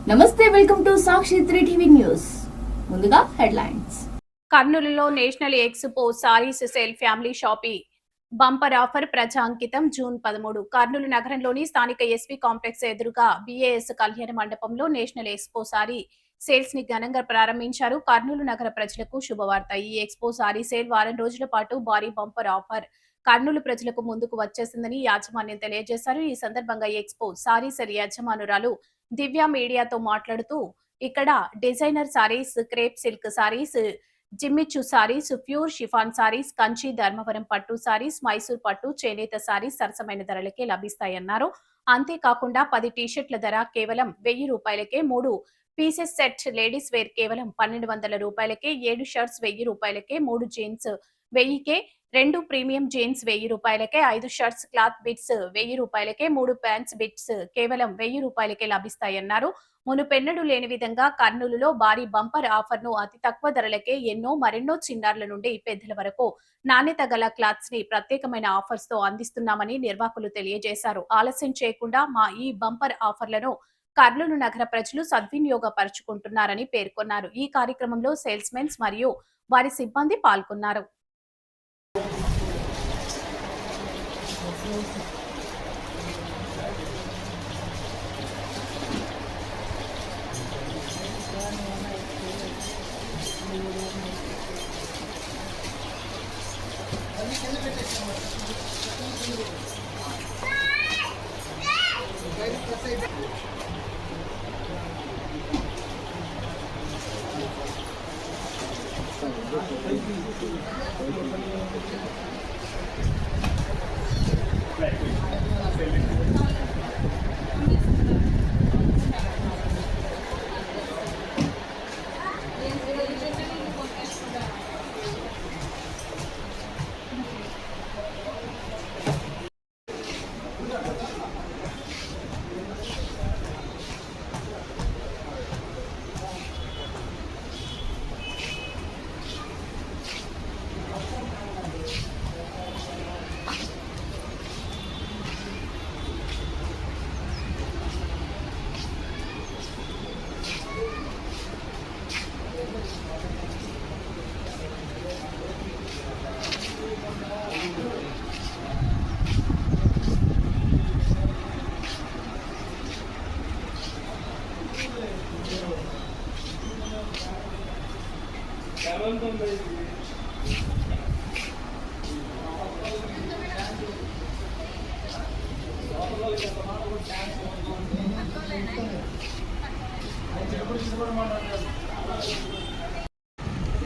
నమస్తే, welcome to Sakshi 3 TV news. ముందుగా headlines. కర్నూలులో national expo sarees sale family shopping bumper offer ప్రజాంకితం జూన్ 13. కర్నూలు నగరంలోని స్థానిక ఎస్పీ కాంప్లెక్స్ ఎదురుగా బిఏఎస్ కళ్యాణ మండపంలో నేషనల్ ఎక్స్పో సారీ సేల్స్ ని ఘనంగా ప్రారంభించారు. కర్నూలు నగర ప్రజలకు శుభవార్త. ఈ ఎక్స్పో సారీ సేల్ వారం రోజుల పాటు భారీ బంపర్ ఆఫర్ కర్నూలు ప్రజలకు ముందుకు వచ్చేసిందని యాజమాన్యం తెలియజేశారు. ఈ సందర్భంగా ఎక్స్పో సారీ సేల్ యాజమానురాలు దివ్య మీడియాతో మాట్లాడుతూ, ఇక్కడ designer sarees, crepe silk sarees, జిమ్మిచ్చు సారీస్, ప్యూర్ షిఫాన్ సారీస్, కంచి ధర్మవరం పట్టు సారీస్, మైసూర్ పట్టు, చేనేత సారీస్ సరసమైన ధరలకే లభిస్తాయన్నారు. అంతేకాకుండా 10 టీషర్ట్ల ధర కేవలం 1000 రూపాయలకే, 3 పీసెస్ సెట్ లేడీస్ వేర్ కేవలం 1200 రూపాయలకే, 7 షర్ట్స్ 1000 రూపాయలకే, 3 జీన్స్ 1000కే, 2 ప్రీమియం జీన్స్ 1000 రూపాయలకే, 5 షర్ట్స్ క్లాత్ బిట్స్ 1000 రూపాయలకే, 3 ప్యాంట్స్ బిట్స్ కేవలం 1000 రూపాయలకే లభిస్తాయన్నారు. మునుపెన్నడూ లేని విధంగా కర్నూలులో భారీ బంపర్ ఆఫర్ ను అతి తక్కువ ధరలకే మరెన్నో చిన్నారుల నుండి పెద్దల వరకు నాణ్యత గల క్లాత్స్ ని ప్రత్యేకమైన ఆఫర్స్ తో అందిస్తున్నామని నిర్వాహకులు తెలియజేశారు. ఆలస్యం చేయకుండా మా ఈ బంపర్ ఆఫర్లను కర్నూలు నగర ప్రజలు సద్వినియోగపరుచుకుంటున్నారని పేర్కొన్నారు. ఈ కార్యక్రమంలో సేల్స్ మెన్స్ మరియు వారి సిబ్బంది పాల్గొన్నారు.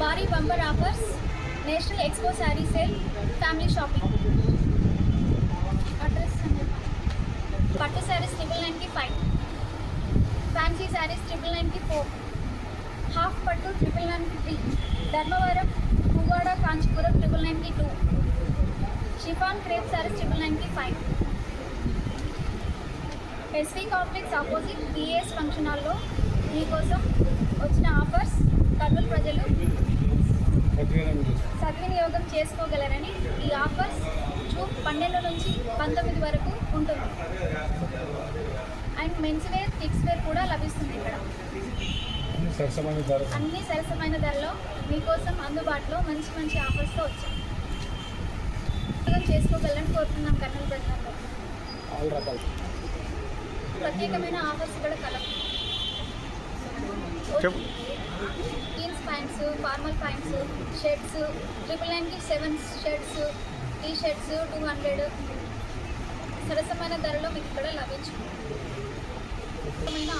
భారీ bumper offers, national expo saree sale, family shopping. Address పట్టు శారీస్ 999కి 5, ఫ్యాన్సీ శారీస్ 999కి 4, హాఫ్ పట్టు 999కి 3, ధర్మవరం, పువ్వాడ, కాంచీపురం 999కి 2, షిఫాన్ క్రేప్ శారీస్ 999కి 5. SV complex opposite BAS function హాల్లో మీకోసం వచ్చిన ఆఫర్స్ కర్నూలు ప్రజలు సద్వినియోగం చేసుకోగలరని. ఈ ఆఫర్స్ జూన్ 12 నుంచి 19 వరకు ఉంటుంది. And men's wear, kids wear కూడా లభిస్తుంది. ఇక్కడ అన్ని సరసమైన ధరలో మీకోసం అందుబాటులో మంచి మంచి ఆఫర్స్తో వచ్చాయి. చేసుకోగలరని కోరుతున్నాం. కర్నూలు ప్రజలందరూ ప్రత్యేకమైన ఆఫర్స్ ఇక్కడ కలవు. Jeans pants, formal pants, shirts 999కి 7 షర్ట్స్, టీ షర్ట్స్ 200 సరసమైన ధరలో మీకు ఇక్కడ లభించింది.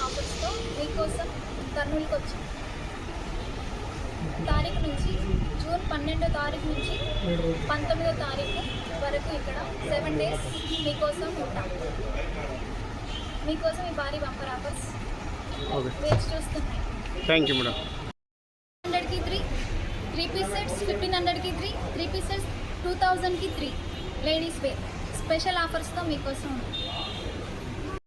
ఆఫర్స్తో మీకోసం కర్నూలుకి వచ్చి తారీఖు నుంచి జూన్ 12వ తారీఖు నుంచి 19వ తారీఖు వరకు ఇక్కడ 7 డేస్ మీకోసం ఉంటాం. మీకోసం ఈ భారీ బంపర్ ఆఫర్స్ వేచి చూస్తున్నాయి. Thank you madam. 100కి 3 పీస్ సెట్స్, 1500కి 3 పీస్ సెట్స్, 2000కి 3 లేడీస్ వేర్ స్పెషల్ ఆఫర్స్తో మీకోసం ఉంది.